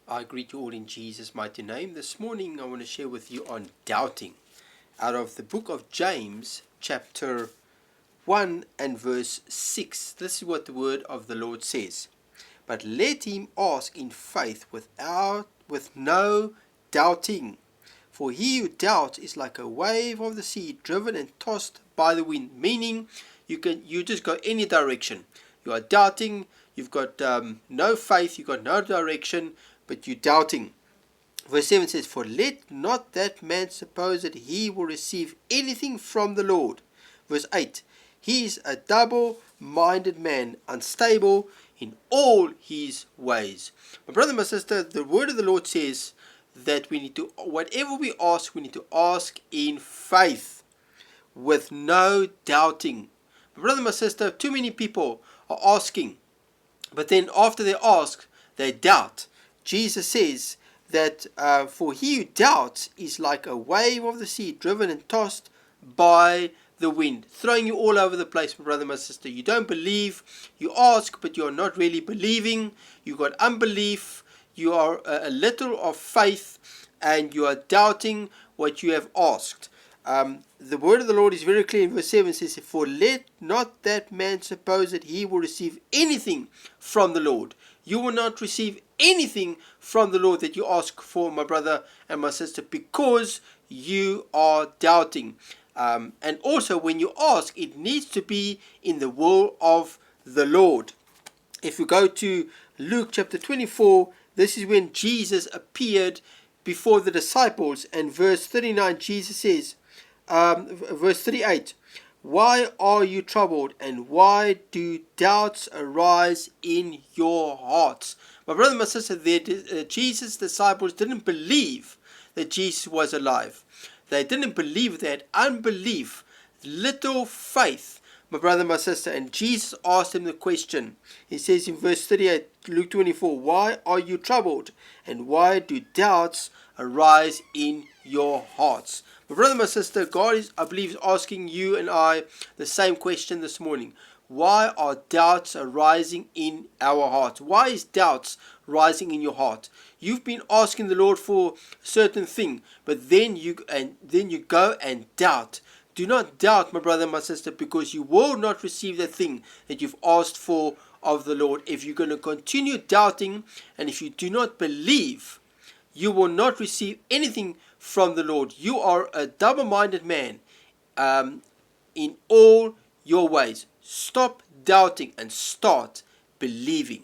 I greet you all in Jesus' mighty name. This morning I want to share with you on doubting out of the book of James, chapter 1 and verse 6. This is what the word of the Lord says. But let him ask in faith with no doubting. For he who doubts is like a wave of the sea driven and tossed by the wind. Meaning you just go any direction. You are doubting, you've got no faith, you've got no direction, but you're doubting. Verse 7 says, For let not that man suppose that he will receive anything from the Lord. Verse 8, He is a double-minded man, unstable in all his ways. My brother, my sister, the word of the Lord says that we need to, whatever we need to ask in faith with no doubting. My brother, my sister, too many people are asking, but then after they ask, they doubt. Jesus says that for he who doubts is like a wave of the sea driven and tossed by the wind, throwing you all over the place, my brother, my sister. You don't believe, you ask, but you're not really believing. You've got unbelief, you are a little of faith, and you are doubting what you have asked. The word of the Lord is very clear in verse 7. It says, For let not that man suppose that he will receive anything from the Lord. You will not receive anything from the Lord that you ask for, my brother and my sister, because you are doubting. And also when you ask, it needs to be in the will of the Lord. If we go to Luke chapter 24, this is when Jesus appeared before the disciples, and verse 39, Jesus says, verse 38, Why are you troubled, and why do doubts arise in your hearts? My brother and my sister, Jesus' disciples didn't believe that Jesus was alive. They didn't believe. They had unbelief, little faith, my brother and my sister. And Jesus asked him the question. He says in verse 38, Luke 24, Why are you troubled, and why do doubts arise in your hearts? My brother, my sister, God is, I believe, is asking you and I the same question this morning. Why are doubts arising in our hearts? Why is doubts rising in your heart? You've been asking the Lord for a certain thing, but then you go and doubt. Do not doubt, my brother and my sister, because you will not receive the thing that you've asked for of the Lord. If you're going to continue doubting, and if you do not believe, you will not receive anything from the Lord. You are a double-minded man in all your ways. Stop doubting and start believing.